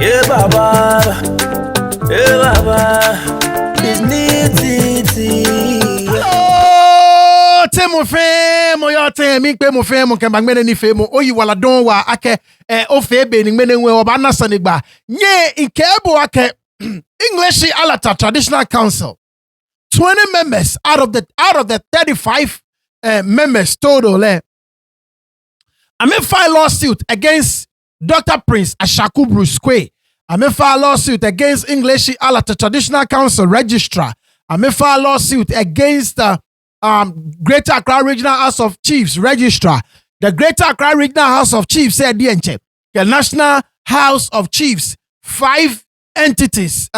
Yeah, Baba. Yeah, Baba. It's neat. Hello, Temo femo yo temi pe mo femo ke magmene ni femo oyi wala don wa ake ofe be ni mene we oba na sanigba nye nkebo ake Ngleshie Alata Traditional Council 20 members out of the 35 members total I may file lawsuit against Dr. Prince Ashaku Bruce Quaye. I may file lawsuit against Ngleshie Alata Traditional Council Registrar. I may file lawsuit against Greater Accra Regional House of Chiefs Registrar. The Greater Accra Regional House of Chiefs said the National House of Chiefs, 5 entities,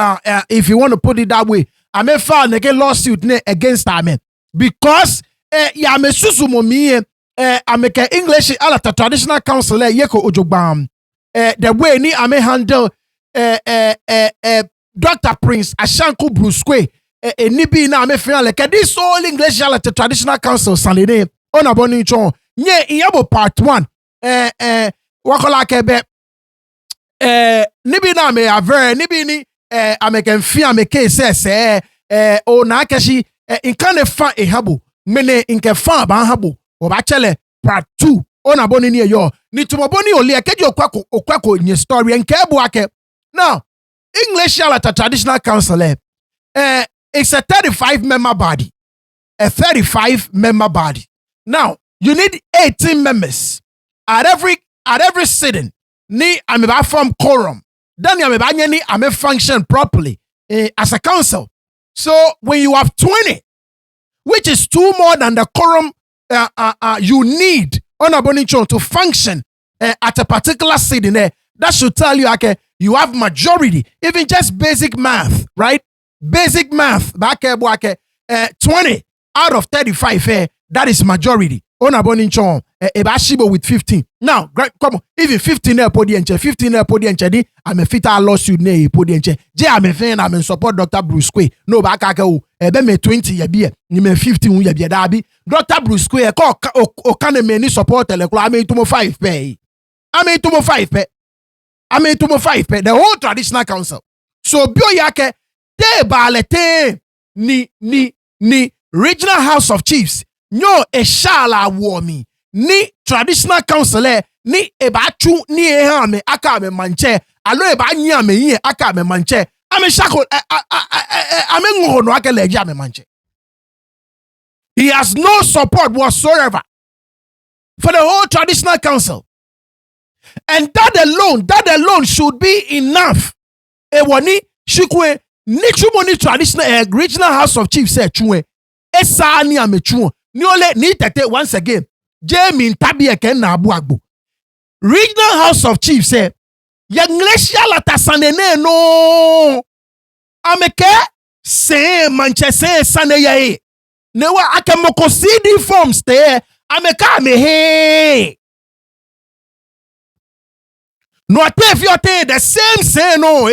if you want to put it that way. I may file a lawsuit against them because ya me susumo mi I make Ngleshie Alata Traditional Council yeko ojogbam. The way ni I may handle Dr. Prince Ashaku Bruce Quaye. Nibi na me feel like this all Ngleshie Alata Traditional Council Sunday on aboni chon nye iyabo part 1 wakola kebe nibi na me ave nibi ni ameken fi ameke se o na kashi inkane fa ehabo mene inke fa ba habo oba chele part 2 on aboni ni yo ni tumoboni oli akeji okwako nye story nke ebu ake now Ngleshie Alata Traditional Council it's a 35-member body. A 35-member body. Now, you need 18 members. At every sitting, ni ameba form quorum. Then ameba ni ame function properly as a council. So when you have 20, which is 2 more than the quorum you need on a bonichon to function at a particular sitting, that should tell you okay, you have majority, even just basic math, right? Basic math, 20 out of 35, that is majority. On a boninchon, Ebashibo with 15. Now, come on, even 15 podienche, 15 podienche, I'm a fit lawsuit ne podienche. I'm a fan, I'm in support Dr. Bruce Quaye. No, bakako, me 20 ye you me 15 ye be dabi. Dr. Bruce Quaye, o can me support I mean to 5 pay. I mean to 5 pay. I mean to 5 pay. The whole traditional council. So, bio yake. Te balete ni Regional House of Chiefs nyo eshala womi ni Traditional Council ni ebachu ni ehame aka me manche alo eba nya me yin aka me manche ame shako ame ngono aka leji ame manche. He has no support whatsoever for the whole Traditional Council, and that alone should be enough. Ewoni shikwe Nichumoni Traditional Regional House of Chiefs said chue esa ni amechuo ni ole ni tete once again Jamie Ntabi ken na abu agbo. Regional House of Chiefs said ya Ngleshie Alata sanene no ameke se Manchester sane ye ne wa akemoko CD forms te ameka amehe no ate fi ote the same say no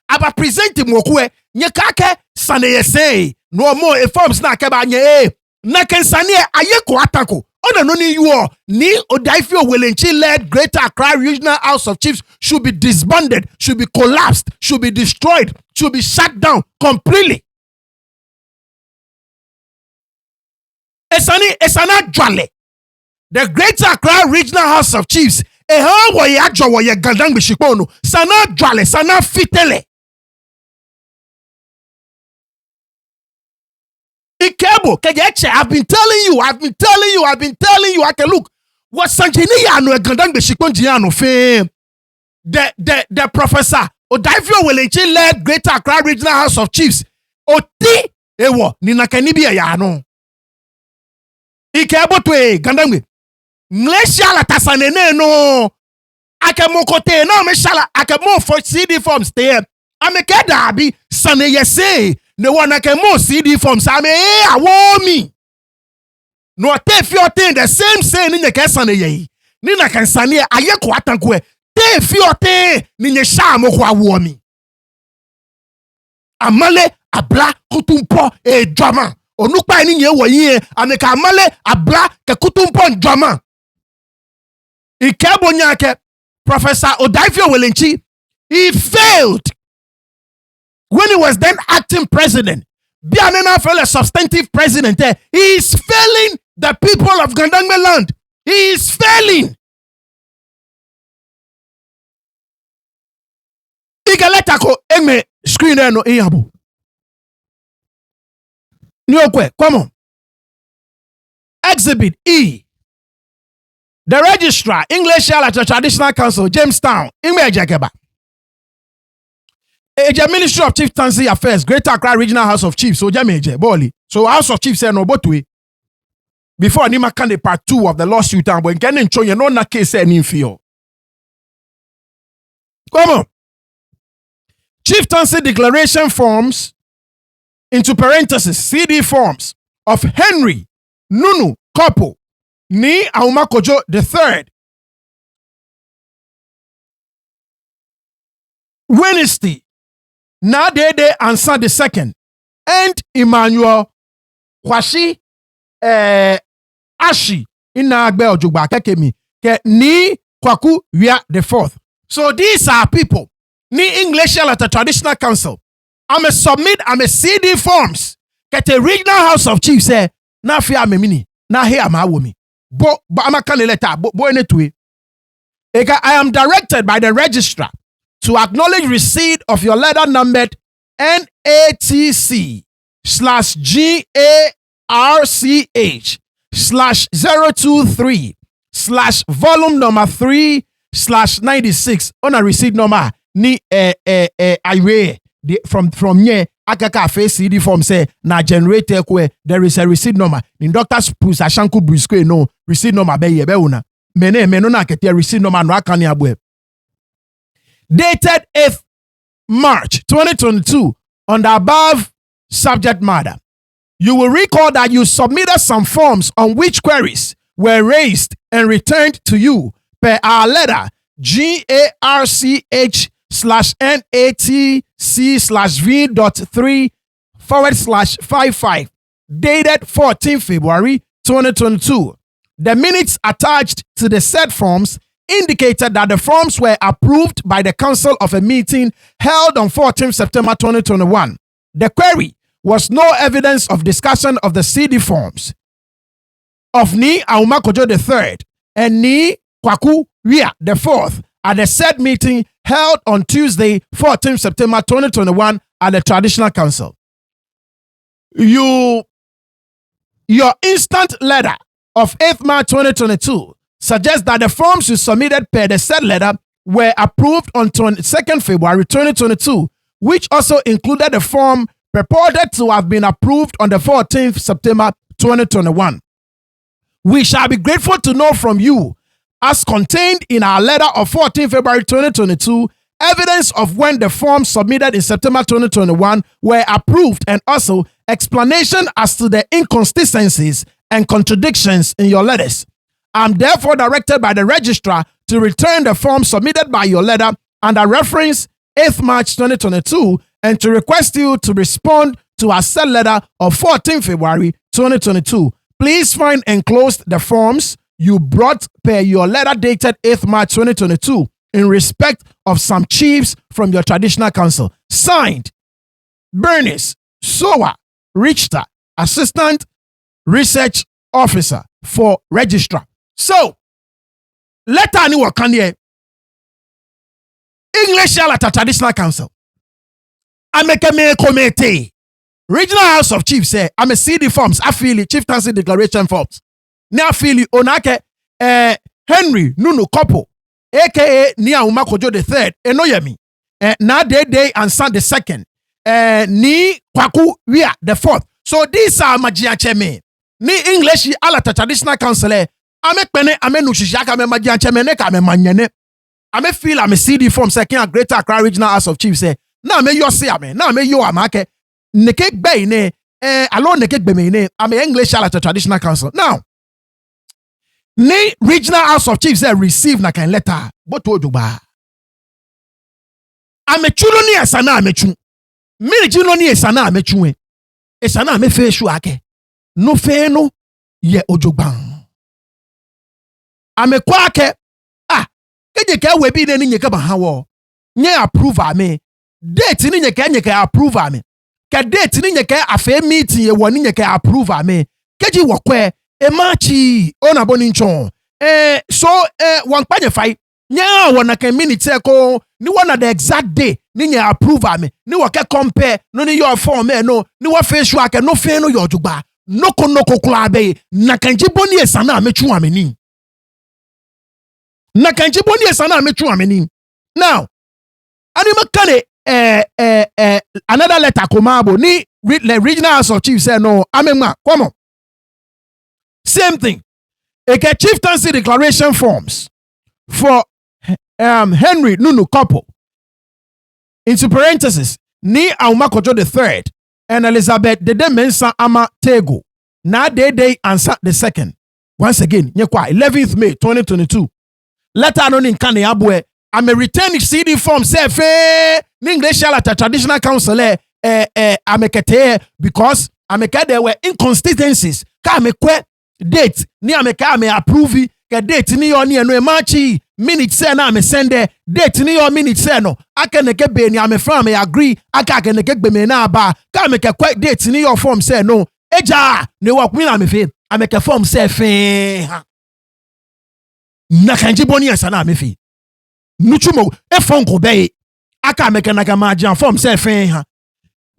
aba present mokwe nye kake sane yese no more forms na keba nye na ken sane ayeko atako ona no ni you ni Odaifio Welenchi led Greater Accra Regional House of Chiefs should be disbanded, should be collapsed, should be destroyed, should be shut down completely. Esana Jwale, the Greater Accra Regional House of Chiefs wo ya jo wo ye gandang bishikono sana Jwale sana fitele. Ikebo, I've been telling you. I can look. What Sanjini Yano a Gandang Beshikon fame. The professor Odaifio Welenchi led Greater Accra Regional House of Chiefs. Oti ewo Nina Kanibia Yano. Ikebo to Gandang. Ngleshie Alata sanene no. Akemokote no me shala akemo for CD forms there. Ameke dabi sane yese. Ne wana ke mo CD forms ame awomi. No te fiote the same say ni ke sane ye. Ni na kan sane aye ko atanko e. Te fiote ni nye sha mo ko awomi. Amale abla kutumpo e drama. Onukpa ni nye wo yin ame ka amale abla ke kutumpo drama. Ikebo nyake Professor Odaifio Welenchi He failed when he was then acting president. Bianena fell a substantive president. He is failing the people of Gandangme land. He is failing. Igaletako eme screen no iyabu. Nyokwe, come on. Exhibit E. The registrar, Ngleshie Alata Traditional Council, Jamestown, Imejekeba. Eja Ministry of Chieftaincy Affairs, Greater Accra Regional House of Chiefs, so Jameje, Boli. So House of Chiefs say no botwe. Before Nima can the part 2 of the lawsuit, and when Kenin show you no na case any feel. Come on. Chieftaincy declaration forms into parentheses, CD forms of Henry Nunu Kopo Ni Aumakojo III. Wednesday, Nadede Ansa II, and Emmanuel Kwashi Ashi Inagbe Ojugba Kekemi ke Ni Kwaku Wia the fourth. So these are people. Ni Ngleshie Alata Traditional Council. I'm a CD forms. Get a regional House of Chiefs say na fia me mini na here ma wo mi. But I'm a can letter bo enetwe. I am directed by the registrar to acknowledge receipt of your letter numbered NATC/GARCH/023/volume number 3/96 on a receipt number ni iwe from here akaka face CD form say na generator kwe there is a receipt number in Dr. Spruce Ashanku Brisque no receipt number be una meno na kete receipt number no aka ni abwe. Dated 8th March 2022 on the above subject matter. You will recall that you submitted some forms on which queries were raised and returned to you per our letter GARCH/NATC/V.3/55 dated 14 February 2022. The minutes attached to the said forms indicated that the forms were approved by the council of a meeting held on 14 September 2021. The query was no evidence of discussion of the CD forms of Ni Aumakojo III and Ni Kwaku Wia the fourth at the said meeting held on Tuesday, 14 September 2021 at the Traditional Council. Your instant letter of 8th March 2022 suggests that the forms you submitted per the said letter were approved on 22nd February 2022, which also included the form purported to have been approved on the 14th September 2021. We shall be grateful to know from you, as contained in our letter of 14 February 2022, evidence of when the forms submitted in September 2021 were approved and also explanation as to the inconsistencies and contradictions in your letters. I'm therefore directed by the registrar to return the form submitted by your letter under reference 8th March 2022 and to request you to respond to our said letter of 14 February 2022. Please find enclosed the forms you brought per your letter dated 8th March 2022 in respect of some chiefs from your traditional council. Signed, Bernice Sowa Richter, Assistant Research Officer for Registrar. So, letter ni wakanye Ngleshie Alata Traditional Council. Amekeme committee. Regional House of Chiefs say I'm a CD forms, affili Chieftaincy declaration forms. Now affili onake Henry Nunu Kopo, aka Nia Umakojo the third, enoyemi. Na Dede Ansa the second, ni Kwaku Wia the fourth. So these are Majiacheme. Ni Ngleshie Alata Traditional Council. Ame nushishaka me Majiacheme ne ka me manyene. Ame feel I'm a CD form second a Greater Accra Regional House of Chiefs say. Na me yo say ame. Na me yo amake. Nekek bay ne alone nekek be me ne. I'm a Ngleshie Alata Traditional Council. Now, ni Regional House of Chiefs receive na kan letter. But ojuba. Ame chulo ni esana ame chu. Miri chulo ni esana ame chu. Esana ame fe shu ake. No fe no ye ojuba. Ame kwa ake. Ah, keje ke we bi ne ni nyeke ba hawo. nye approve ame date ni nye approve ame ka date ni nye afa meeting ye woni nye approve ame keji wokwe emachi ona boni nchon so wankpanye fai nye wona ka minute ko ni wana the exact day ni nye approve ame ni wake compare no ni your form no ni wa face sure ke no fe no your jugba noko kula be na kanji boni esana amechu ameni na kanji boni esana amechu ameni now anima kane another letter komabo ni the regional house of chiefs say no amema come on same thing a chieftaincy declaration forms for Henry Nunu couple into parenthesis ni Aumakojo the third and Elizabeth Dede Mensa Ama Tego na Dede answer the second once again nyekwa 11th May 2022 letter no nkane abwe I'm a return CD form say fe Ngleshie Alata traditional council amekete because ameka there were inconsistencies ka amekwe date ni ameka ame approve ke date ni yo ni eno e machi minute say na ame send date ni yo minute say no aka neke be ni ame from me agree aka neke gbe me na aba ka ameka kwa date ni yo form say no eja ne wa kwina ame fe ameka form say fe ha na kanji boni esa na ame fe nuchumo e fonko be aka ameka na ga maji form say fe ha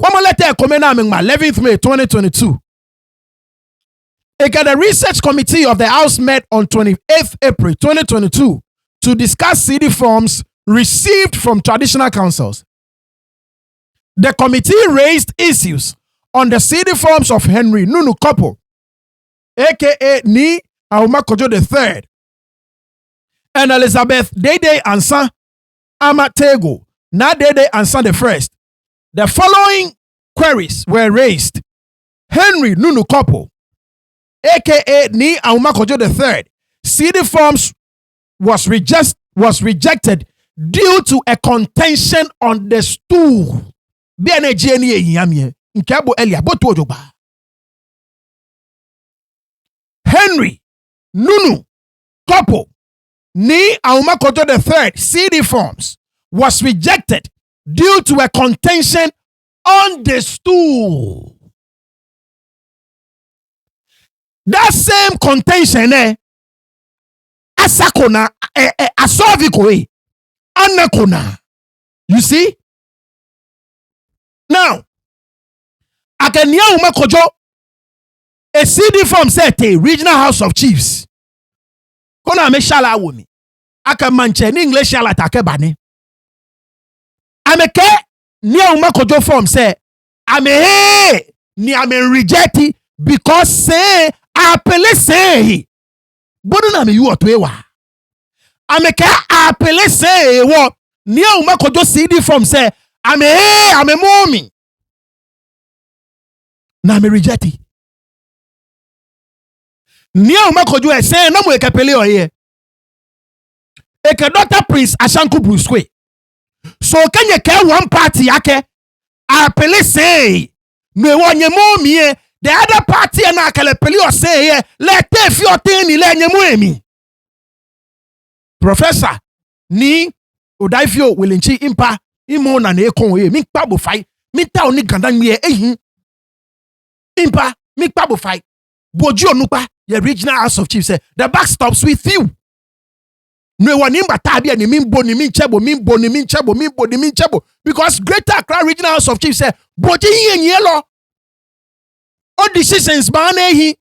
kwama letter come na ame 11th May 2022. The research committee of the House met on 28th April 2022 to discuss CD forms received from traditional councils. The committee raised issues on the CD forms of Henry Nunu couple, aka Ni Aumakojo III, and Elizabeth Dede Ansa Amatego, Na Dede Ansa the first. The following queries were raised. Henry Nunu couple, aka Ni Aumakojo III, CD forms was rejected due to a contention on the stool. Henry Nunu couple Ni Aumakojo III CD forms was rejected due to a contention on the stool. That same contention asakona asoviko anakona. You see? Now, akenya Aumakojo a CD form sete regional house of chiefs. Kona me shala womi. Aka manche ni Ngleshie Alata ke bane. Ameke ni Aumakojo form say ame ni ame reject because say apele say bodu na me you otwewa ameka apele say wo ni Aumakojo CD form say ame mommy na me reject ni Aumakojo say na mo ekapele oye eke Dr. Prince Ashanku Bruce so kenye ke one party yake apele say no wonye mommy the other party na akele peli o say let if your thing ni le nyemu emi professor ni odaifio welenchi impa imo na ekon mi kpabo fai mi ta oni ganda nwie ehin impa mi kpabo fai boju onupa your regional house of chiefs say the back stops with you no one imba tabia ni mimbo ni minchebo because Greater Accra regional house of chiefs say boji yelo all decisions bane hi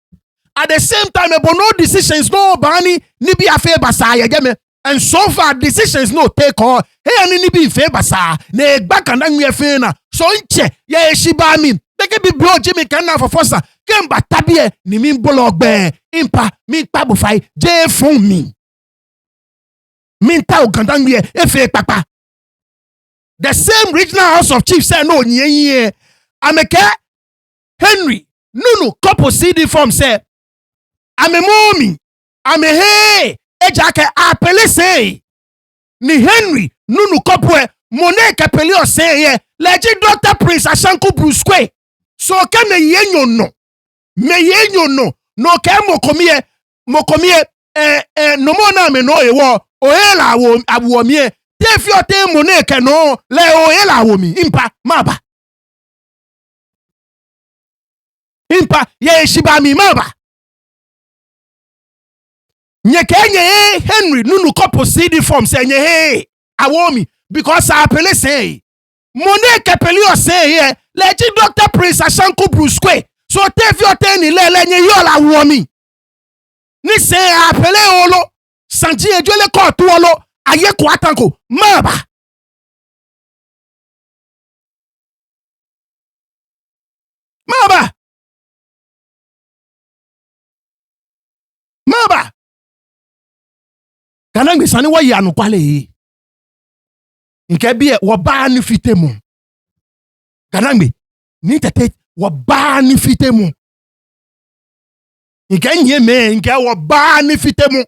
at the same time no decisions no bani ni bi afe basa yegeme and so far decisions no take all hey ani ni bi fe basa na egba kan na nwe fe na so nche ye shiba mi teke bi bro jimi kan na for forsa kemba tabie ni mi bologbe impa mi tabu fai je fun mi ta o kan dan nwe efe papa the same regional house of chiefs say no nyenye ameke Henry Nunu couple CD form say ame mommy ame hey ejake apele say ni Henry Nunu couple mone kapele o say legit Dr. Prince Ashanku Bruce so ke me yenyo no no ke mokomie no mo na me no ewo o hela awo mie If your te moneke no le o ela womi impa maba. Impa ye shiba mi maba. Nye Henry nunu kopo CD form say nye hey awomi because I pele say moneke peli o say here leji Dr. Prince Ashanku Bruce Quaye so te your te ni le nye yola womi ni say a pele olo sanji ejole ko tu olo aye ko atanko maba. Maba. Maba. Kanangbe sani wa yanu kwale. Nke biye waba ni fitemu. Kanangbe ni tete waba ni fitemu. Nke nyeme nke waba ni fitemu.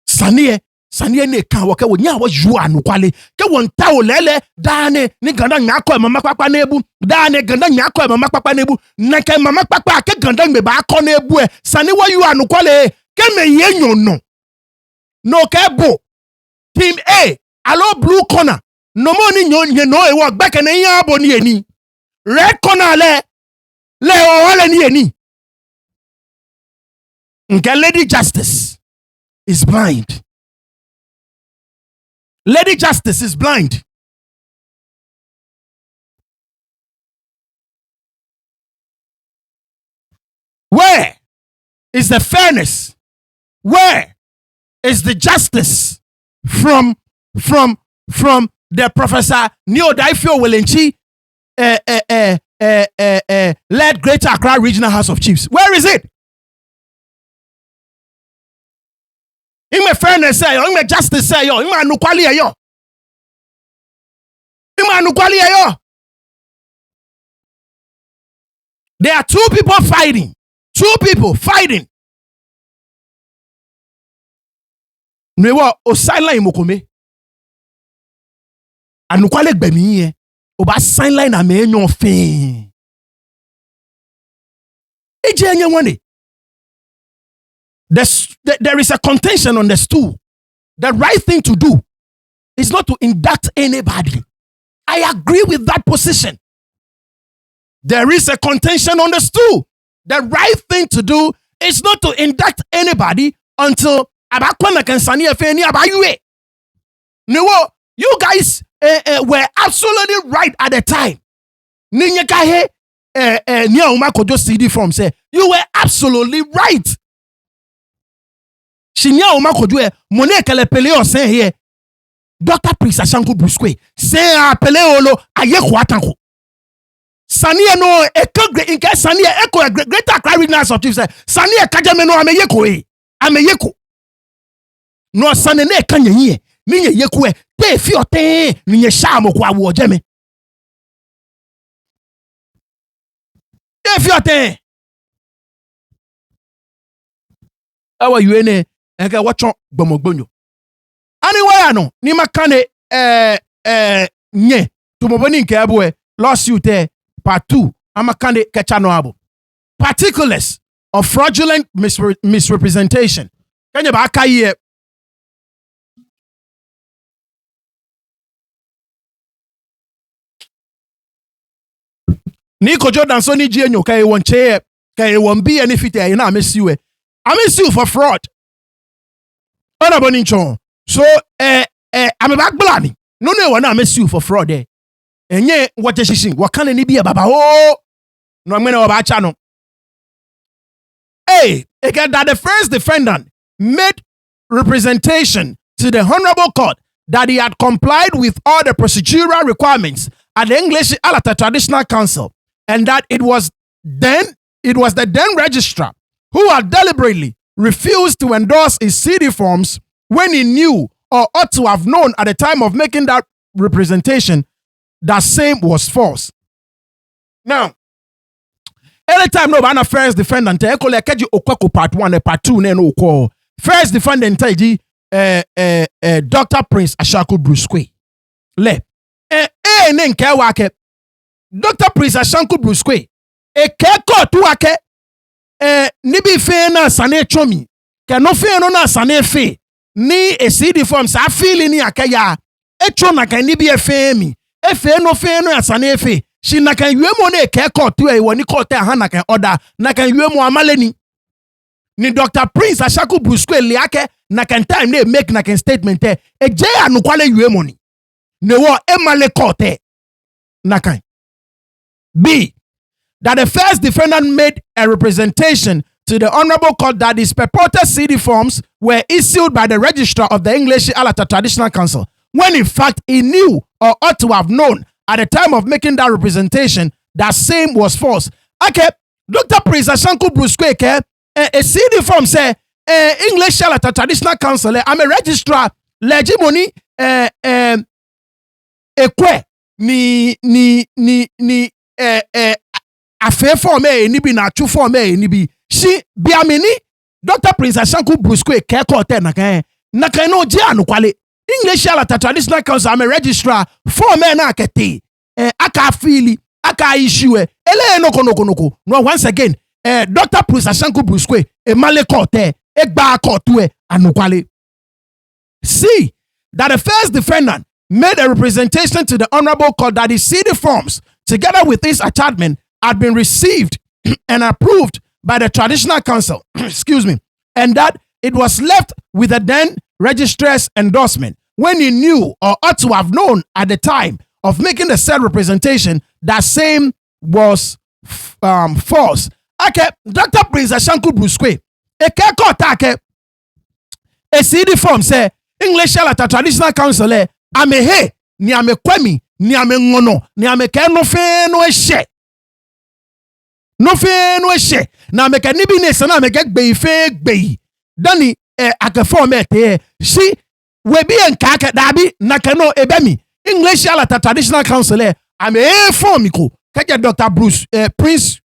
Saniye ne kan wake wo nya wo ju anu kwale ke won ta o lele dane ni ganda nya ko mama papa na ebu dane ganda nya ko mama papa na ebu na ke mama papa ke ganda ngbe ba ko na ebu e sani wo yu anu kwale ke me ye nyono no ke bo team A alo blue corner no mo ni nyon no e wo gbe ke na yan abo ni eni red corner le o wale ni eni nke Lady Justice is blind. Lady Justice is blind. Where is the fairness? Where is the justice from the Professor Neo Daifio Welenchi led Greater Accra Regional House of Chiefs? Where is it? Ime fairness say yo, ime justice say yo, ime anukwali yo. Ime anukwali yo. There are two people fighting. Two people fighting. Nwewa o sideline mokome. Anukwale gbemi ye. Oba sideline na me enyo fin. Eje enye wane. There is a contention on the stool. The right thing to do is not to induct anybody. I agree with that position. There is a contention on the stool. The right thing to do is not to induct anybody until Abakwana Kansani Feni Abayue. No, you guys were absolutely right at the time. Ninyakahe Nia Umakojo CD form say you were absolutely right. Shinya Umakojo Monekele Peleo say here Dr. Prince Ashanku Bruce Quaye say a Peleolo aye kwatanko. Saniye no ekagre inke saniye eko Greater Accra Regional House of Chiefs say saniye kajame no ameyeko no sane ne kanye yie ni ye yeku e te fi oten ni ye sha mo kwa wo jeme te fi oten awa yuene enke watchon gbomogbonyo anyway no ni makane nye tumoboni nke abue lawsuit part 2 amakande kechano abo particulars of fraudulent misrepresentation kanye ba aka ye ni kojo Dansoman ji enyo kai won che kai won bi any fit e na amesi you for fraud ona boni nchon so ame back blami no e na amesi you for fraud enye wote shishin wakane ni bi baba o no amene wa ba cha no again that the first defendant made representation to the honorable court that he had complied with all the procedural requirements at the Ngleshie Alata Traditional Council and that it was the then registrar who had deliberately refused to endorse his CD forms when he knew or ought to have known at the time of making that representation that same was false. Now, anytime no ban first defendant eko le keji okwako part 1 and part 2 no ko first defendant ji Dr. Prince Ashanku Bruce Quaye le ne nke wa ke Dr. Prince Ashanku Bruce Quaye ke court wa ke ni bi fe na sane chomi ke no fe no na sane fe ni a CD form sa feeling ni akaya etro na kan ni bi efe mi efe no asane efe shi na kan yuemo na ke court e woni court ha na kan order na kan yuemo amaleni ni Dr. Prince Ashaku Brusque liake na kan time na make na kan statement je anukwale yuemo ni ne wo emale court na kan B, that the first defendant made a representation to the Honorable Court that his purported CD forms were issued by the registrar of the Ngleshie Alata Traditional Council, when in fact he knew or ought to have known at the time of making that representation that same was false. Okay, Dr. Prince Ashanku Brusque, a CD form say Ngleshie Alata Traditional Council, I'm a registrar, legimony, Quaye, ni afe form ni bi na chu form ni bi shi biamini Dr. Prince Ashanku Brusque ke court na kan no je anukwale Ngleshie Alata Traditional Council am a registrar form na akete aka fili aka issue ele no no once again Dr. Prince Ashanku Brusque e male court e gba court anukwale. See that the first defendant made a representation to the Honorable Court that his CD forms, together with his attachment, had been received and approved by the Traditional Council, excuse me, and that it was left with the then registrar's endorsement when he knew or ought to have known at the time of making the said representation that same was false. Okay, Dr. Prince Ashanku Brusque, a CD form say Ngleshie Alata Traditional Council ame he ni ame kwemi ni ame ngono ni ame ke no fe no ehye na ame ke ni bi ne sana ame ke gbe fe gbe dani akefo me te si we bi enka ke dabi na ke no ebemi Ngleshie Alata Traditional Council ame form ko ke Dr. Prince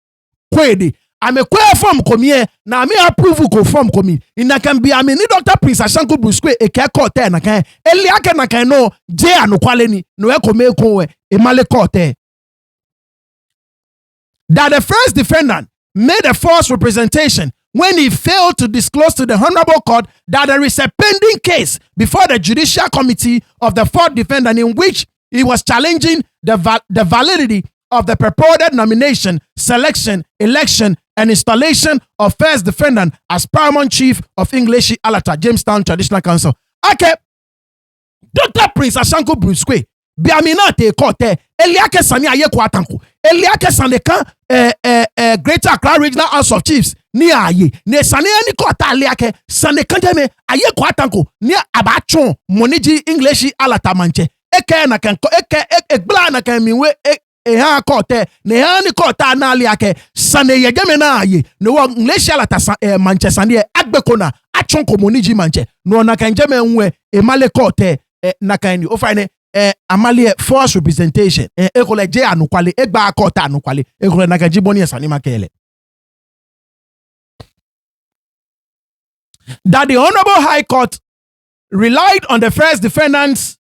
Quaye ame Quaye form komie na ame approve ko form komi ina kan bi ame ni Dr. Prince Ashanku Brusque e ke court na kan eliake na kan no je anukwale ni no e kome ko e male court that the first defendant made a false representation when he failed to disclose to the Honorable Court that there is a pending case before the Judicial Committee of the fourth defendant in which he was challenging the validity of the purported nomination, selection, election, and installation of first defendant as paramount chief of Ngleshie Alata, Jamestown Traditional Council. Okay, Dr. Prince Ashanku Brusque, biamina te kote, eliake sani aye kwa tanko, eliake sani kan Greater Accra Regional House of Chiefs, ni aye, ne sani ani kota eliake, sani kanteme aye kwa tanko, ni abachon, moniji Ngleshie Alata manche, eke na kenko, eke bla na kenmiwe, ha kote ne ha ni kota na aliake sane yegeme na aye no wo Ngleshie Alata Manchester ne agbeko na atwon komuniji manche no na kan jeme nwe emale kote na kan ni o fine amale force representation ekole je anukwale egba kota anukwale ekole na kan jiboni esani makele that the Honorable High Court relied on the first defendant's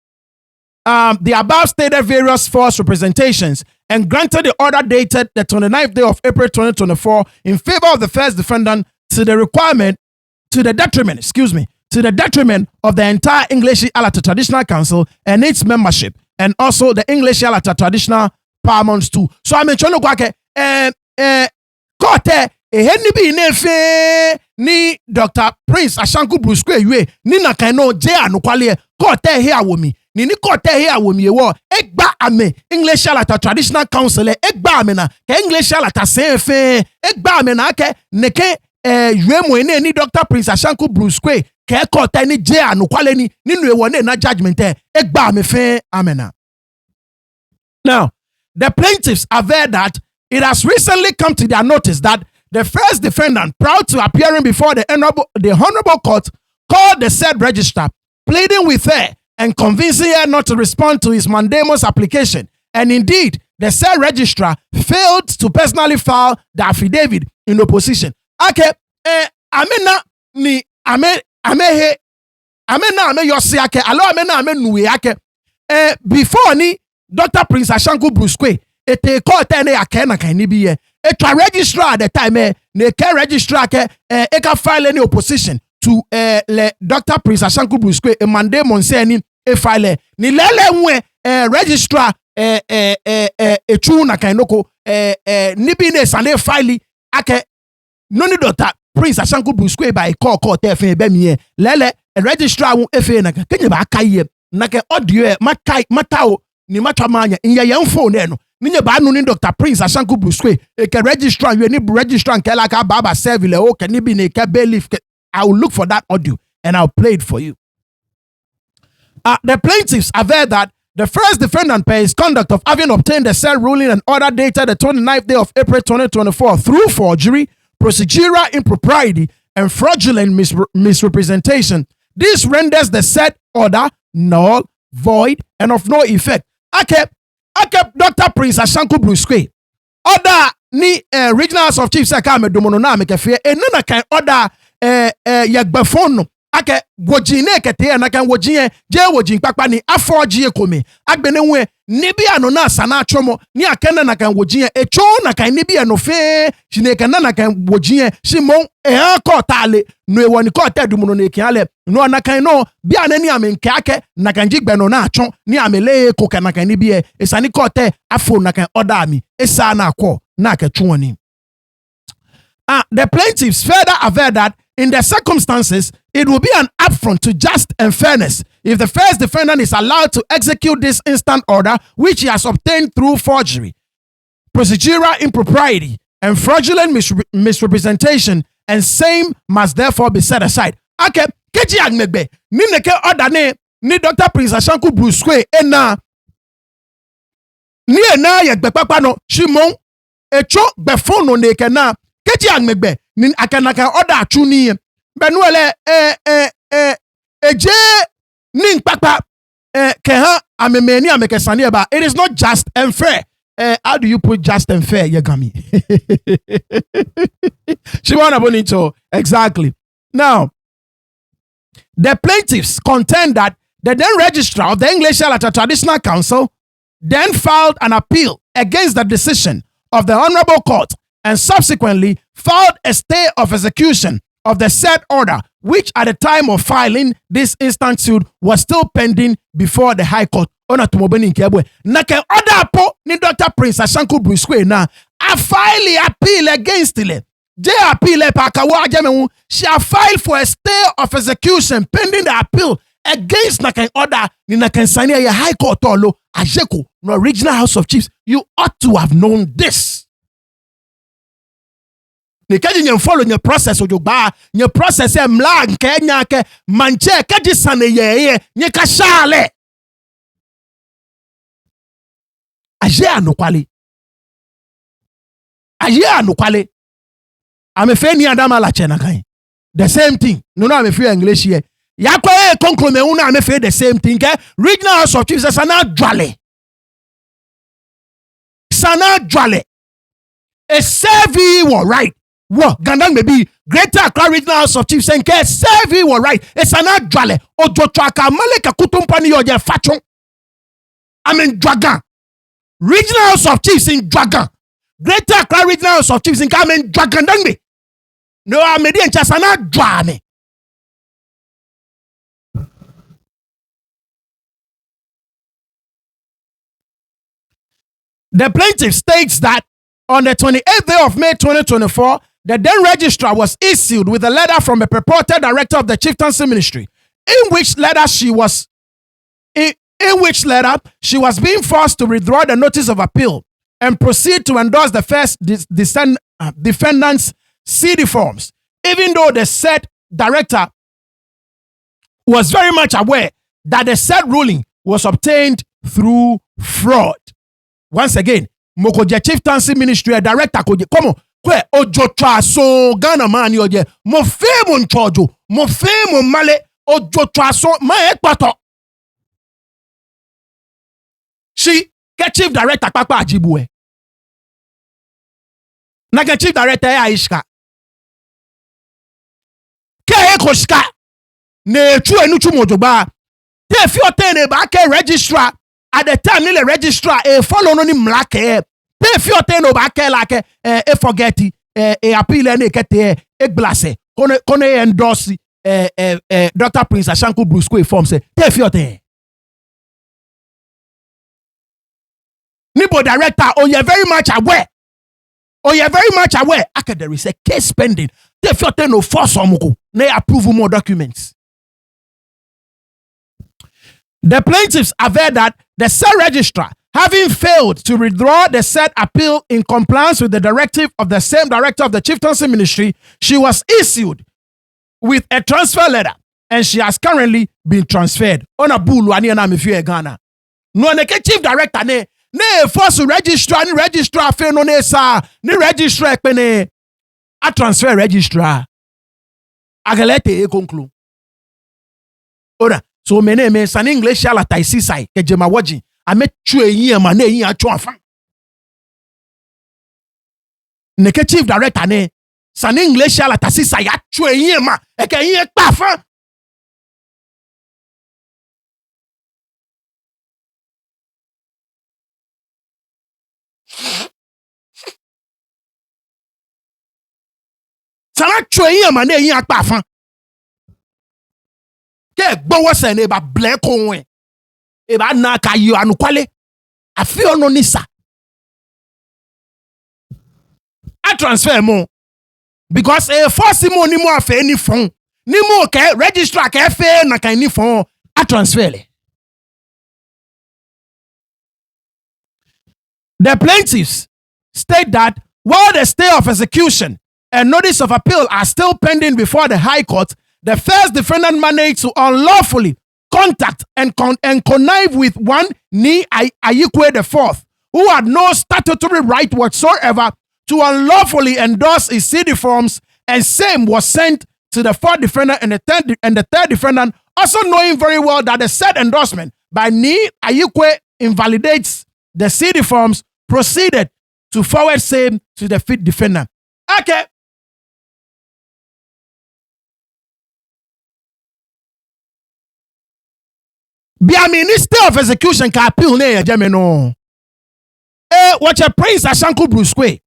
the above stated various false representations and granted the order dated the 29th day of April 2024 in favor of the first defendant to the detriment of the entire Ngleshie Alata Traditional Council and its membership, and also the Ngleshie Alata Traditional Paramount too. So I mentioned kwake kote eheni bi nefe ni Dr. Prince Ashanku Brusque yue ni na kano je anukwale kote he awomi ni kote he awomi ewo egba ame Ngleshie Alata Traditional Council egba ame na ke Ngleshie Alata sefe egba ame na ke neke yuemo ene ni Dr. Prince Ashanku Brusque ke kote ni je anukwale ni nu ewo ne na judgment egba ame fe amena. Now, the plaintiffs aver that it has recently come to their notice that the first defendant, proud to appearing before the Honorable Court, called the said registrar, pleading with her and convincing her not to respond to his mandamus application. And indeed, the said registrar failed to personally file the affidavit in opposition. Okay, amena ni ame yosiake, alo ame nuiake. Before ni Dr. Prince Ashanku Brusque, ete kote ne akena kani biye. Etwa registrar at the time, ne ke registrar ke eka file any opposition to le Dr. Prince Ashanku Brusque e mande monseni e file ni lele nwe registrar echu na kainoko nibi ne sane file ake noni Dr. Prince Ashanku Brusque by call tefe be mi lele registrar won efe na kenye ba akaye na ke audio matao ni matwamanya inye yemfo ne no ninye ba no ni Dr. Prince Ashanku Brusque e ke registrar we ni registrar ke la ka baba serve le o ke ni bi ne ke belief. I will look for that audio and I'll play it for you. The plaintiffs aver that the first defendant, per his conduct of having obtained the said ruling and order dated the 29th day of April 2024 through forgery, procedural impropriety, and fraudulent misrepresentation, this renders the said order null, void, and of no effect. I kept Dr. Prince Ashanku Brusque. Order ni regional house of chiefs akame domono na mekefe enana kan order yagbafono ake wojine kete na kan wojin je wojin papa ni afoji ekome agbene we ni bia no na sana achomo ni akena na kan wojin echo na kan ni bia no fe chineke na kan wojin simon ko tale no ewoni ko ta domono na ekiale no na kan no bia na ni amenke ake na kan jigbe no na achon ni amele ko kan na kan ni bia esani ko te afo na kan order mi esa na akọ na ketwoni. The plaintiffs further aver that in the circumstances, it will be an affront to justice and fairness if the first defendant is allowed to execute this instant order, which he has obtained through forgery, procedural impropriety, and fraudulent misrepresentation, and same must therefore be set aside. Okay, keji agnegbe ni neke order ne ni Dr. Prince Ashanku Brusque ena ni ena yegbe papa no shimon echo befono neke na keji agnegbe ni akanaka order atuni benuele eje nin papa keha amemeni amekesani eba. It is not just and fair. How do you put just and fair, Yagami? Shimona Bonito, exactly. Now, the plaintiffs contend that the then registrar of the Ngleshie Alata Traditional Council then filed an appeal against the decision of the Honorable Court and subsequently filed a stay of execution of the said order, which at the time of filing this instant suit was still pending before the High Court. Ona tumobeni nkebwe. Nake order po ni Dr. Prince Ashanku Brusque na a file appeal against it. J appeal pa kawa ajame she filed for a stay of execution pending the appeal against nakan order ni nakan sania ya High Court olo ajeko no original House of Chiefs. You ought to have known this. Ni kaji nye follow nye process ojogba nye process mla nke nya ke manche kaji sane ye nye kashale aje anukwale amefe ni adama la chena kan the same thing no amefe English here yakwa conclude una amefe the same thing ke regional House of Chiefs sana dwale a serve war right. Wo Gandang maybe Greater Accra Regional House of Chiefs and care serve you right. It's an adwale ojo traka maleka kutumpani yoje fachon. I mean Dragon. Regional House of Chiefs in Dragon. Greater Accra Regional House of Chiefs in Kamen Dragon dangme. No amedi en chasana dwame. The plaintiff states that on the 28th day of May 2024, the then registrar was issued with a letter from a purported director of the Chieftaincy Ministry, in which letter she was being forced to withdraw the notice of appeal and proceed to endorse the first defendant's CD forms, even though the said director was very much aware that the said ruling was obtained through fraud. Once again, Mokoje Chieftaincy Ministry director koje komo kwe ojo traso Ghana man yoje mo femo nchojo mo femo male ojo traso ma ekpato she get chief director papa ajibuwe na get chief director aishka ke ekoshka ne etu enuchu mojoba te fi otene ba ke registrar at the time ni le registrar follow no ni mlake pe fi otene ba ke like forget appeal ne kete glase kone endorse Dr. Prince Ashanku Bruce Quaye form say tell you thing. Nibo director, oh you're very much aware. Oh you're very much aware. Okay, there is a case pending. Tell you thing no force omuko. They approve more documents. The plaintiffs aver that the said registrar, having failed to withdraw the said appeal in compliance with the directive of the same director of the Chieftaincy Ministry, she was issued with a transfer letter and she has currently been transferred. On a bulu ani na mefie Ghana. No ne chief director ne force registrar fe no ne sa ni registrar pe ne a transfer registrar. Agalete e conclu. Ora so mene me san Ngleshie Alata isisai ke jema waji ame tue yin ma na yin atwo afa. Ne chief director ne san Ngleshie Alata isisai atwe yin ma e ke yin pa afa. Sana twe yin ma na yin apa afa. Ke gbowo se ne ba ble ko wen. E ba na ka yo anukwale. Afi ono nisa. A transfer mo. Because force mo ni mo afa ni fon. Ni mo ke registrar ke fe na kan ni fon a transfer le. The plaintiffs state that while the stay of execution and notice of appeal are still pending before the High Court, the first defendant managed to unlawfully contact and connive with one Ni Ayikwe IV, who had no statutory right whatsoever to unlawfully endorse his CD forms, and same was sent to the fourth defendant and the third defendant, also knowing very well that the said endorsement by Ni Ayikwe invalidates the CD forms, proceeded to forward same to the fifth defendant. Okay. Bia Minister of Execution ka appeal ne yejeme no. Watch a Prince Ashanku Bruce Quaye.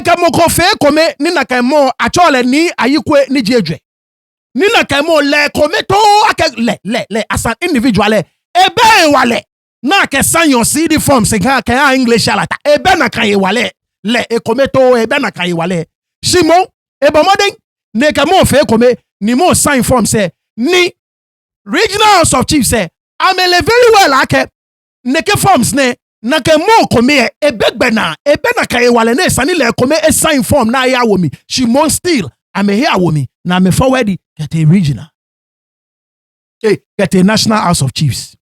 Ka moko fe kome ni na kan mo achole Ni Ayikwe ni jedwe. Ni na kan mo le kome to ake le as an individual ebe wale na ke sign your CD form se kan Ngleshie Alata ebe na kan wale le kome to ebe na kan wale. Shimo ebe moden ne ka mo fe kome ni mo sign form se ni Regional House of Chiefs say amele very well ake neke forms ne na ke mo kome ebegbe na ebe na kai wale ne sani le kome e sign form na ya womi she mon still ame here womi na me forward get a regional get a National House of Chiefs.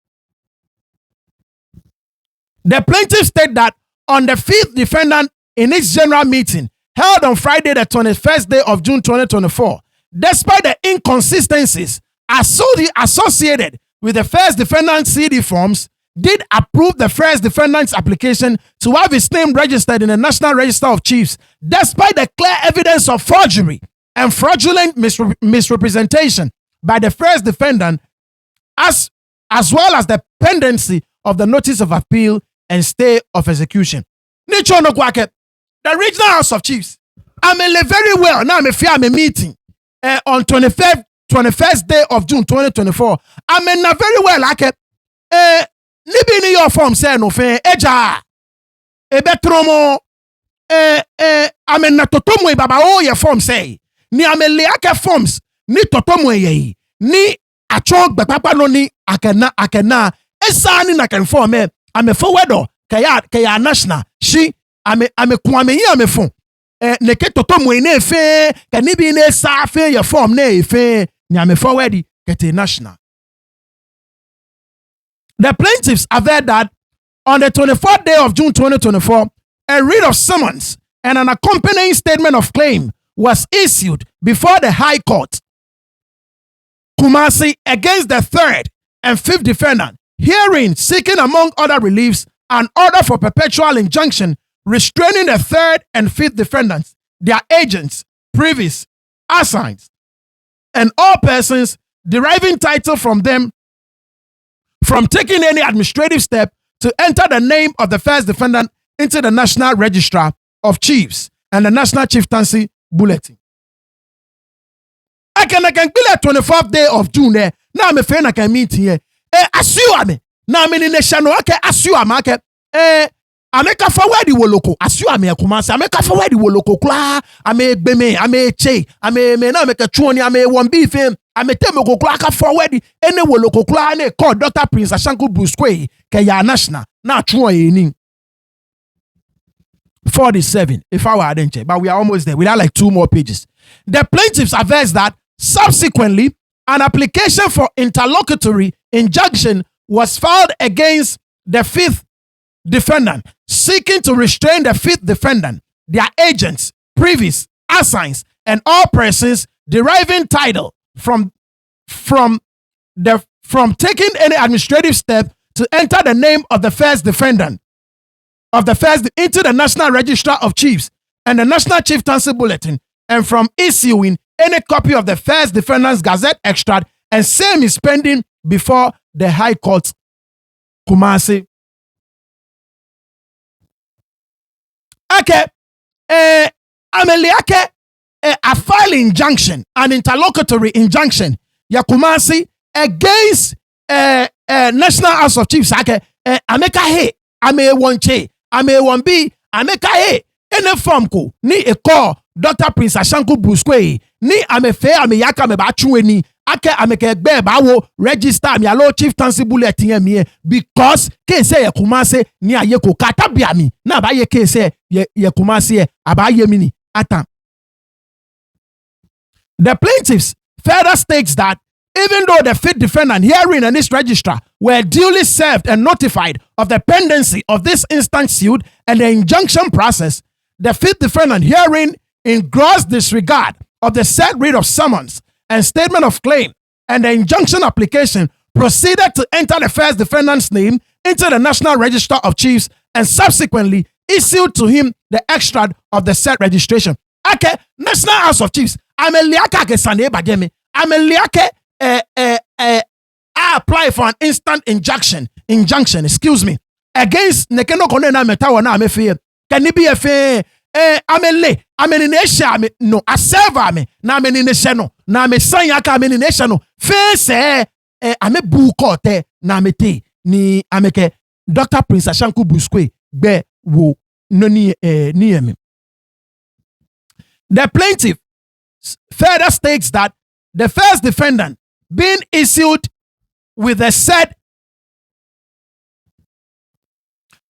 The plaintiff state that on the fifth defendant in its general meeting held on Friday the 21st day of June 2024, despite the inconsistencies associated with the first defendant's CD forms, did approve the first defendant's application to have his name registered in the National Register of Chiefs, despite the clear evidence of forgery and fraudulent misrepresentation by the first defendant, as well as the pendency of the notice of appeal and stay of execution. The Regional House of Chiefs, I'm very well now. I'm a meeting on 21st day of June 2024. I'm in a very well like living in your form say no fe eja ebetromo I'm in a totomo baba oh your form say ni ameliake forms ni totomo ye ni achog papa no ni akena esa ni na kan form I'm a forwarder kaya national she I'm kwame yi am fon ne ke totomo ne fe kani bi ne sa fe your form ne fe ni am forward get a national. The plaintiffs averred that on the 24th day of June 2024, a writ of summons and an accompanying statement of claim was issued before the High Court, Kumasi, against the third and fifth defendant, herein seeking, among other reliefs, an order for perpetual injunction restraining the third and fifth defendants, their agents, privies, assigns, and all persons deriving title from them from taking any administrative step to enter the name of the first defendant into the National Register of Chiefs and the National Chieftaincy Bulletin. can 24th day of June eh na me fe na kan meeting eh asua me na me ni nation no ake asua ma ake ameka forward wo loko asua me Kumasi ameka forward wo loko kla ame gbe me ame che ame me na ameka chuoni ame won bi fe ame teme ko kla ka forward ene wo loko kla na call Dr. Prince Ashanku Bruce Quaye ke ya national na chuo eni 47 if I were check, but we are almost there. We have like 2 more pages. The plaintiffs averse that subsequently an application for interlocutory injunction was filed against the 5th defendant, seeking to restrain the 5th defendant, their agents, privies, assigns, and all persons deriving title from taking any administrative step to enter the name of the first defendant into the National Register of Chiefs and the National Chieftaincy Bulletin, and from issuing any copy of the first defendant's Gazette extract, and same is pending before the High Court, Kumasi. Okay, ameliake a file injunction, an interlocutory injunction, ya Kumasi against National House of Chiefs. Okay, ameka he ame wonche ame won bi ameka he ene form ko ni e call Dr. Prince Ashanku Bruce Quaye ni ame fe ame yaka me ba chueni ake ameka egbe ba wo register mi alo Chieftaincy Bulletin mi because ke say ye Kumasi ni aye ko kata bia mi na ba ye ke say ye Kumasi abaye mi ni atan. The plaintiffs further states that even though the 5th defendant hearing and this registrar were duly served and notified of the pendency of this instant suit and the injunction process, the 5th defendant hearing in gross disregard of the said writ of summons and statement of claim and the injunction application proceeded to enter the first defendant's name into the National Register of Chiefs and subsequently issued to him the extract of the said registration. Okay, National House of Chiefs. I'm a liaka ke sane bageme. I'm a liake I apply for an instant injunction, excuse me, against nekeno kone na metawa na amefe. Can it be a fe amele amenination no a server me na amenination no na me san yaka amenination no fe se ame bu kote na mete ni ameke Dr. Prince Ashanku Bruce Quaye be wo no ni emi. The plaintiff further states that the first defendant being issued with a said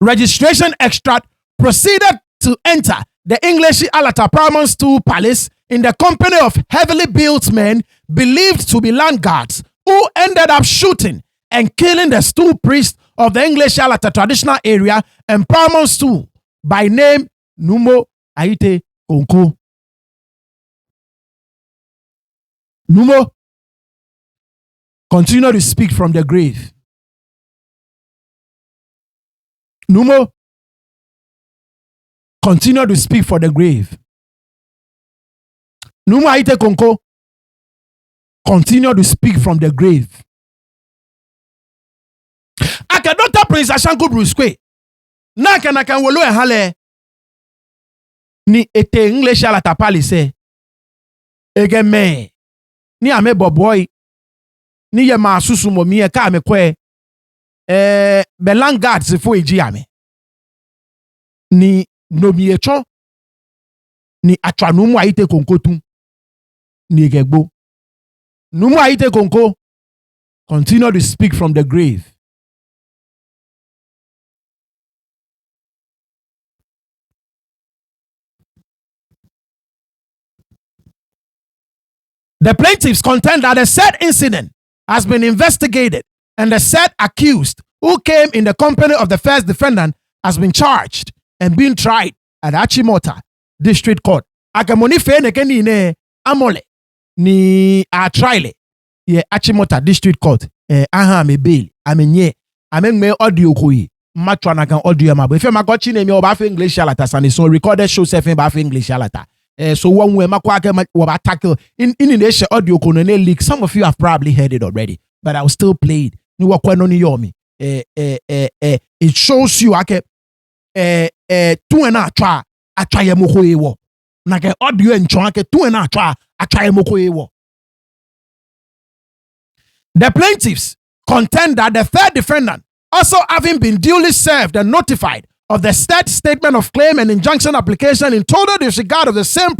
registration extract proceeded to enter the Ngleshie Alata Paramount Stool Palace in the company of heavily built men believed to be land guards who ended up shooting and killing the stool priest of the Ngleshie Alata traditional area and Paramount Stool by name Numo Aite Konko. Numo, continue to speak from the grave. Numo, continue to speak for the grave. Numo Aite Konko, continue to speak from the grave. Aka Dr. Prince Ashanku Bruce Quaye, na kan wolo hale ni ete Ngleshie Alata Palace egeme. Ni ame boboy ni ye ma susu mo mi e ka me kwe belangard se fo eji ame ni no mi echo ni atwa no mu Aite Konko tu ni egegbo no mu Aite Konko, continue to speak from the grave. The plaintiffs contend that the said incident has been investigated and the said accused who came in the company of the first defendant has been charged and being tried at Achimota District Court. Akamoni fe nekeni ne amole ni a trial ye Achimota District Court. Aha me bail amenye amengme audio koyi matwa na kan audio mabo. If you magochi ne mi oba fe Ngleshie Alata sane so recorded show self ba fe Ngleshie Alata. So one way makwa tackle in the audio kono leak. Some of you have probably heard it already, but I will still play it. It shows you ake two and a try ye moko ewo. Nake audio and chonke two and a try ye moko ewo. The plaintiffs contend that the third defendant, also having been duly served and notified of the said statement of claim and injunction application in total disregard of the same,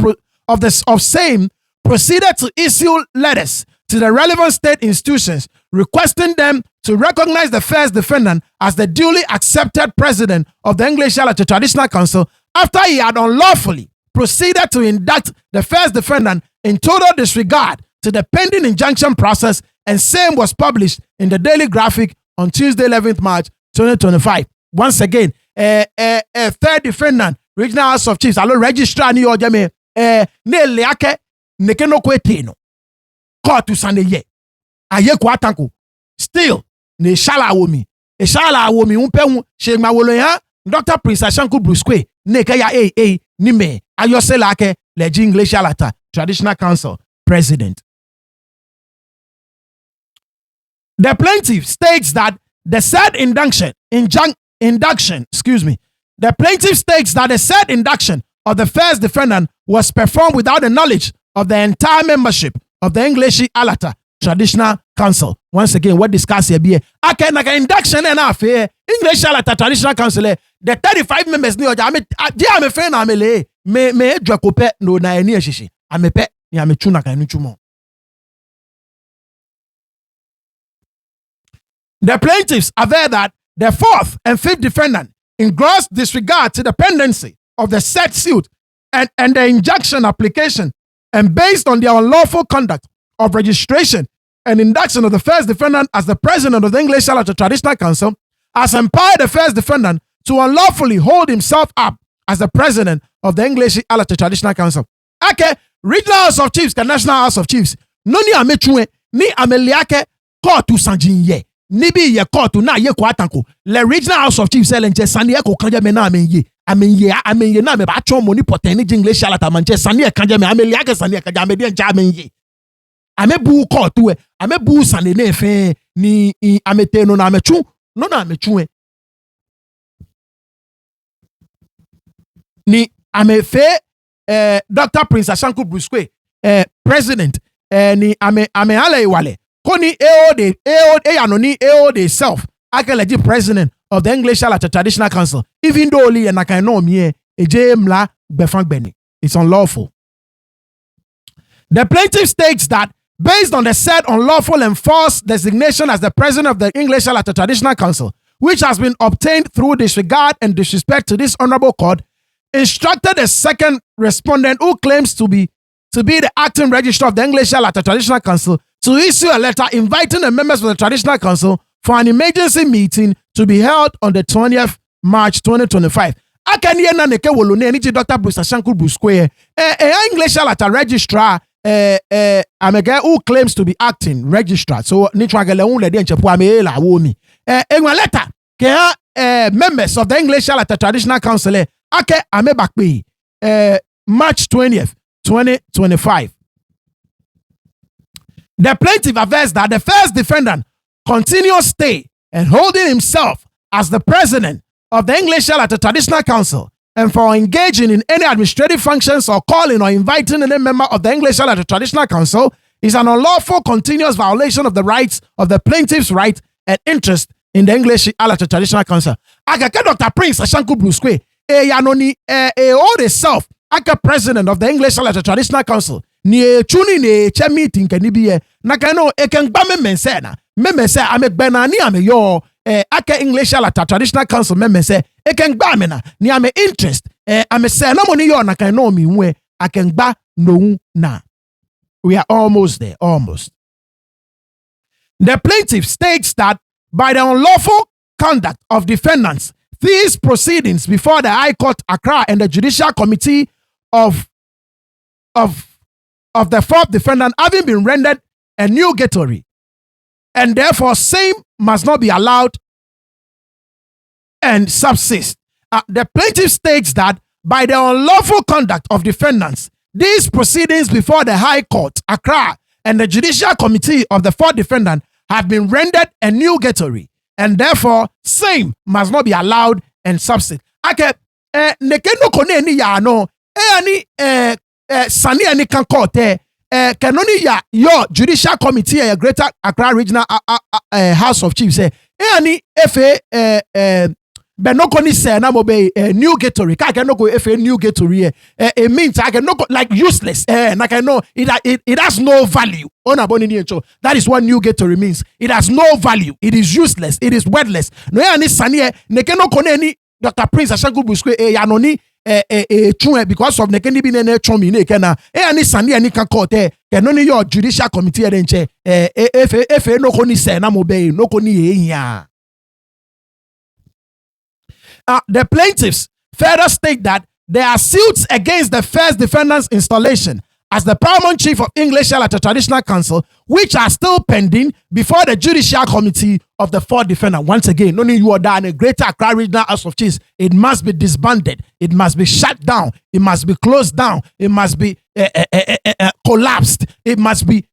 proceeded to issue letters to the relevant state institutions requesting them to recognize the first defendant as the duly accepted president of the Ngleshie Alata Traditional Council after he had unlawfully proceeded to induct the first defendant in total disregard to the pending injunction process, and same was published in the Daily Graphic on Tuesday, 11th March 2025. Once again, third defendant, Regional House of Chiefs, alo registrar ni ojame ne leake neke no kweteno court to sande ye aye ko atanko still ne shala womi unpe shegma wolo ya Dr. Prince Ashanku Quaye neke ya ni me ayose lake leji Ngleshie Alata Traditional Council president. The plaintiff states that the said induction, the plaintiff states that the said induction of the first defendant was performed without the knowledge of the entire membership of the Ngleshie Alata Traditional Council. Once again, what discuss here be a induction and affair Ngleshie Alata Traditional Council. The 35 members ni oja ame friend amele me dwakope no na eni eshishi amepe ni amechuna kan nuchumo. The plaintiffs aver that the fourth and fifth defendant, in gross disregard to the pendency of the said suit and the injunction application, and based on their unlawful conduct of registration and induction of the first defendant as the president of the Ngleshie Alata Traditional Council, has empowered the first defendant to unlawfully hold himself up as the president of the Ngleshie Alata Traditional Council. Okay, Regional House of Chiefs, the National House of Chiefs, noni amechue ni ameliake court to sanjinye. Nibi ye court na ye ko atanko le Regional House of Chiefs elenche sane e ko kanja me na amenye na me ba chon money poteni Ngleshie Alata manche sane e kanja me ameli ake sane e kanja me de ncha amenye amebu court we amebu sane ne fe ni amete no na amechu no na amechu ni amefe Dr. Prince Ashanku Quaye president ni ame ale wale Koni AO self akeleji president of the Ngleshie Alata Traditional Council, even though only and I can know me mla befang beni. It's unlawful. The plaintiff states that based on the said unlawful and false designation as the president of the Ngleshie Alata Traditional Council, which has been obtained through disregard and disrespect to this honorable court, instructed a second respondent who claims to be the acting registrar of the Ngleshie Alata Traditional Council to issue a letter inviting the members of the Traditional Council for an emergency meeting to be held on the 20th March 2025. Akani na neke wolone ni Dr. Ashanku Quaye Ngleshie Alata registrar amege who claims to be acting registrar. So ni twagele un le de nchepo amela womi. Enwa letter ke members of the Ngleshie Alata Traditional Council ake amebakpe March 20th 2025. The plaintiff avers that the first defendant continues stay and holding himself as the president of the Ngleshie Alata Traditional Council and for engaging in any administrative functions or calling or inviting any member of the Ngleshie Alata Traditional Council is an unlawful continuous violation of the rights of the plaintiff's right and interest in the Ngleshie Alata Traditional Council. Agake Dr. Prince Ashanku Quaye yanoni hold himself as president of the Ngleshie Alata Traditional Council. Ni chuni ne che meeting ke ni biye na ka no e ken gba me mense na me mense ame gba na ni ame yo ake Ngleshie Alata Traditional Council me mense e ken gba me na ni ame interest ame se na mo ni yo na ka no mi nwe ake gba no na. We are almost there, almost. The plaintiff states that by the unlawful conduct of defendants, these proceedings before the High Court Accra and the Judicial Committee of the fourth defendant having been rendered a nugatory, and therefore same must not be allowed and subsist. The plaintiff states that by the unlawful conduct of defendants, these proceedings before the High Court, Accra, and the Judicial Committee of the fourth defendant have been rendered a nugatory, and therefore same must not be allowed and subsist. Okay, nekeno kone ni ya no, ani sani ani kan kote Kenoni ya your judicial committee a Greater Accra Regional House of Chiefs any FA benokoni say na mo be new gateway ka can no go FA new gateway it means I can no go like useless na can no it has no value on aboni ni encho. That is what new gateway means. It has no value, it is useless, it is worthless. No any sane ne can no kone ni Dr. Prince Ashangu Busque ya no ni because of nekeni bi ne chomi ne kana ani sane ani kan court kenoni your judicial committee enche FA no koni say na mo be no koni ya. The plaintiffs further state that there are suits against the first defendant's installation as the paramount chief of Ngleshie Alata Traditional Council, which are still pending before the judicial committee of the fourth defendant. Once again, no need you are done a Greater Accra Regional House of Chiefs. It must be disbanded. It must be shut down. It must be closed down. It must be collapsed. It must be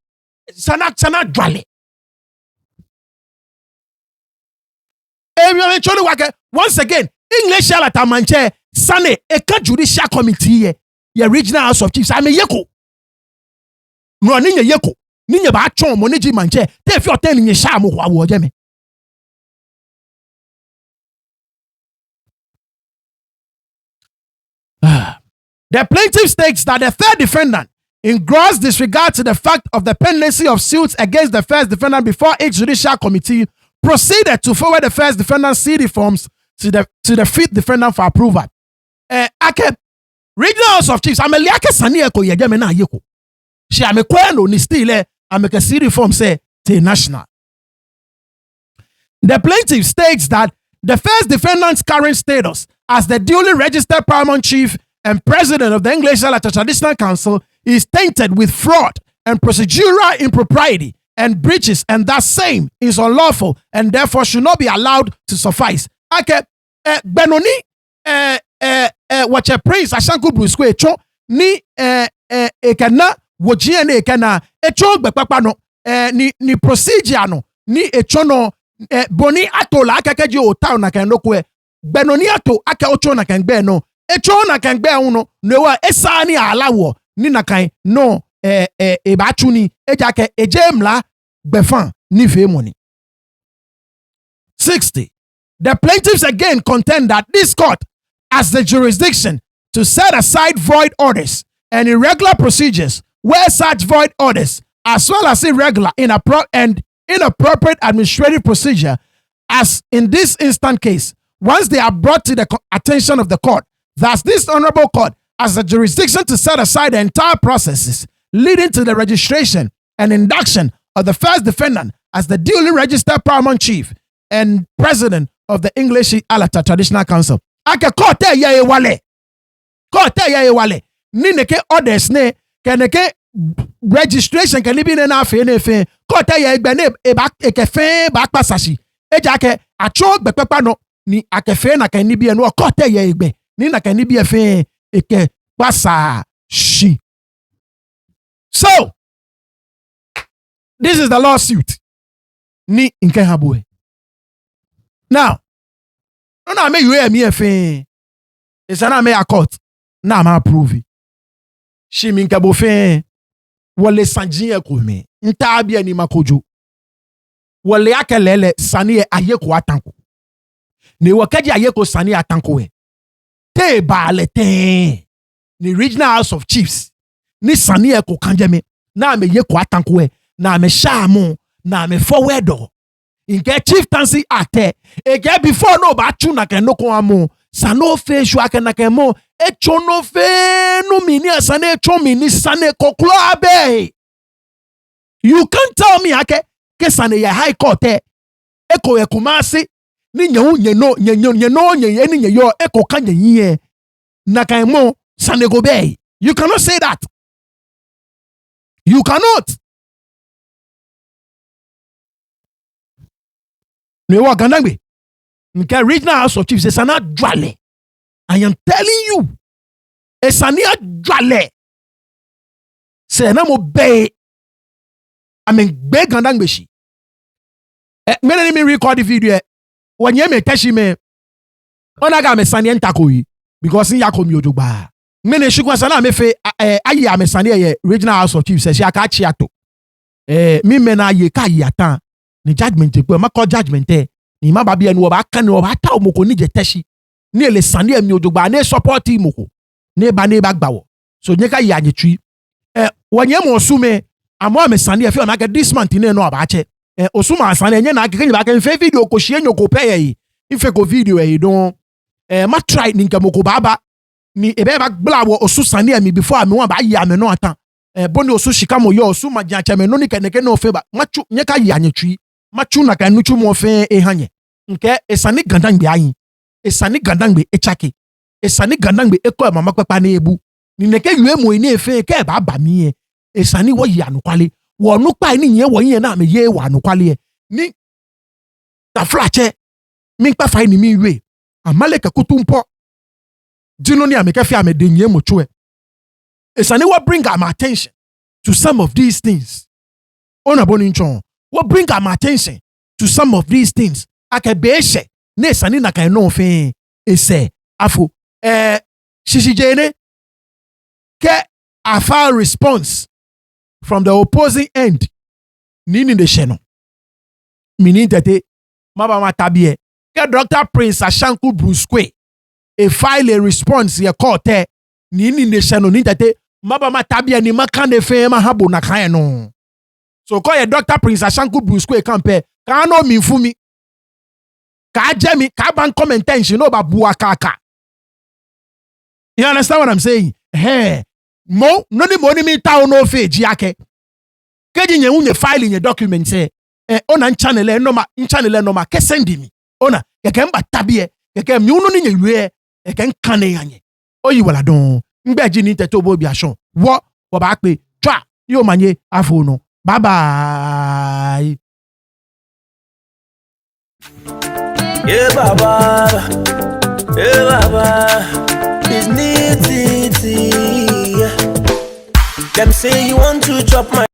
sana dwale. Once again, Ngleshie Alata manche sane eka judicial committee ye regional house of chiefs ame yeko no ni yeko ni ba chon mo ni ji manche te fi oten ni sha mo wa wo je me. The plaintiff states that the third defendant, in gross disregard to the fact of the pendency of suits against the first defendant before each judicial committee, proceeded to forward the first defendant's CD forms to the fifth defendant for approval. Ake regional house of chiefs ameli ake sani eko yeje me na yeko. She ame kweno ni still ame ke CD form say te national. The plaintiff states that the first defendant's current status as the duly registered paramount chief and president of the Ngleshie Alata Traditional Council is tainted with fraud and procedural impropriety and breaches, and that same is unlawful and therefore should not be allowed to suffice. Okay, benoni wache Prince Ashangu Busque echo ni ekana wojie ne ekana echo gbepapa no ni procedure no ni echo no boni ato la akakeji o town na kan lokwe benoni ato aka ocho na kan gbe no echo na kan gbe hu no newa esani alawo ni na kan no e ba tuni ejake ejemla befan ni fe money. 60. The plaintiffs again contend that this court has the jurisdiction to set aside void orders and irregular procedures where such void orders, as well as irregular and inappropriate administrative procedure, as in this instant case, once they are brought to the attention of the court. Thus, this honorable court has the jurisdiction to set aside the entire processes leading to the registration and induction of the first defendant as the duly registered paramount chief and president of the Ngleshie Alata Traditional Council. Ake kote ye wale. Kote ye wale. Ni neke orders ne keneke registration ke libi ne na fe ne fe. Kote ye egbe ne eke fe bak pasashi. Eja ke acho bepepa no ni ake fe na ke nibi no kote ye egbe. Ni na ke nibi fe eke pasashi. So this is the lawsuit. Ni inke habue. Now, no me you me fe. It's na me a court. Na ma approve. Shi min ka bo fe. Wole sanjin e ko me. Nta bia ni makojo. Wole akelele sani e ayeko atanko. Ni wakaji ayeko sani atanko e. Te ba le te. Ni regional house of chiefs. Ni sani e ko kanje me. Na me yeko atanko e. Na me shamu. Na me forwardo. In get Chieftaincy Act, get before no bachu na ken no kwamo, sano fe shwa ken na ken mo, no fe no mini asane echo mini sane koklo abe. You can't tell me ake ke sane ya high court eko ekumasi ni nyu nye yo eko kanye yiye na ken mo sane go be. You cannot say that. You cannot. Ne wa gandangbe. Nke regional house of chiefs esana dwale. I am telling you. Esania dwale. Se na mo be. I mean be gandangbe shi. Mene me record the video. Wanye me teshi me. Onaga me sani entako yi. Because in yako mi ojogba. mene shikwa sana mefe ayi amesane ye regional house of chiefs se aka chi ato mi mena ye ka yi atan ni judgment pe ma ko judgment ni ma ba bia ni wo ba kan ni wo ba ta omoko ni je teshi ni ele sane emi ojogba na support imoko ne ba gba wo so nye ka yi anyetwi wonye mo sume amo amesane e fi ona ke this month ni no aba che osuma asane nye na ke ba ke fe video ko hie nyoko pe ye ife ko video e don ma try ni nke moko baba ni ebe ba gbla wo osu sane emi before me wan ba yi ame no atan boni osu shika mo yo osu ma janche me no ni keneke no fe ba machu nye ka yi anyetwi machu na ka nuchu mo fe hanye nke esani gandangbe ayin esani gandangbe echake esani gandangbe eko mama pepa na ebu ni neke yue mo ni efe ke ba ba mi e esani wo yi anukwale wo nu pa ni yen wo yen na me ye wa anukwale ni ta flache mi pa fa ni mi we amale ke kutumpo dino ni ameke fi amede nye mo chue esani what bring our attention to some of these things ona boni nchon what bring our attention to some of these things akebeshe ne esani na kan no fe ese afo shishijene ke afa response from the opposing end nini de sheno mini tete maba matabie ke Dr. Prince Ashanku Bruce Quaye e file a response ye court nini de sheno ni tete maba matabie ni makande fe ma habo na kan no so ko ye Dr. Prince Ashanku Bruce Quaye kampe ka no mi fumi ka jemi ka ban commentation no ba bua kaka. You understand what I'm saying? Mo no ni mo ni mi ta no fe ji ake keji nye unye file nye document say ona channel no ma ke send mi ona ke mba tabie ke mi unu ni nye we ke nkane yanye oyi wala don ngbe ji ni teto bo bi ason wo ba pe twa yo manye afo no bye bye. Yeah baba it's neat. Them say you want to chop my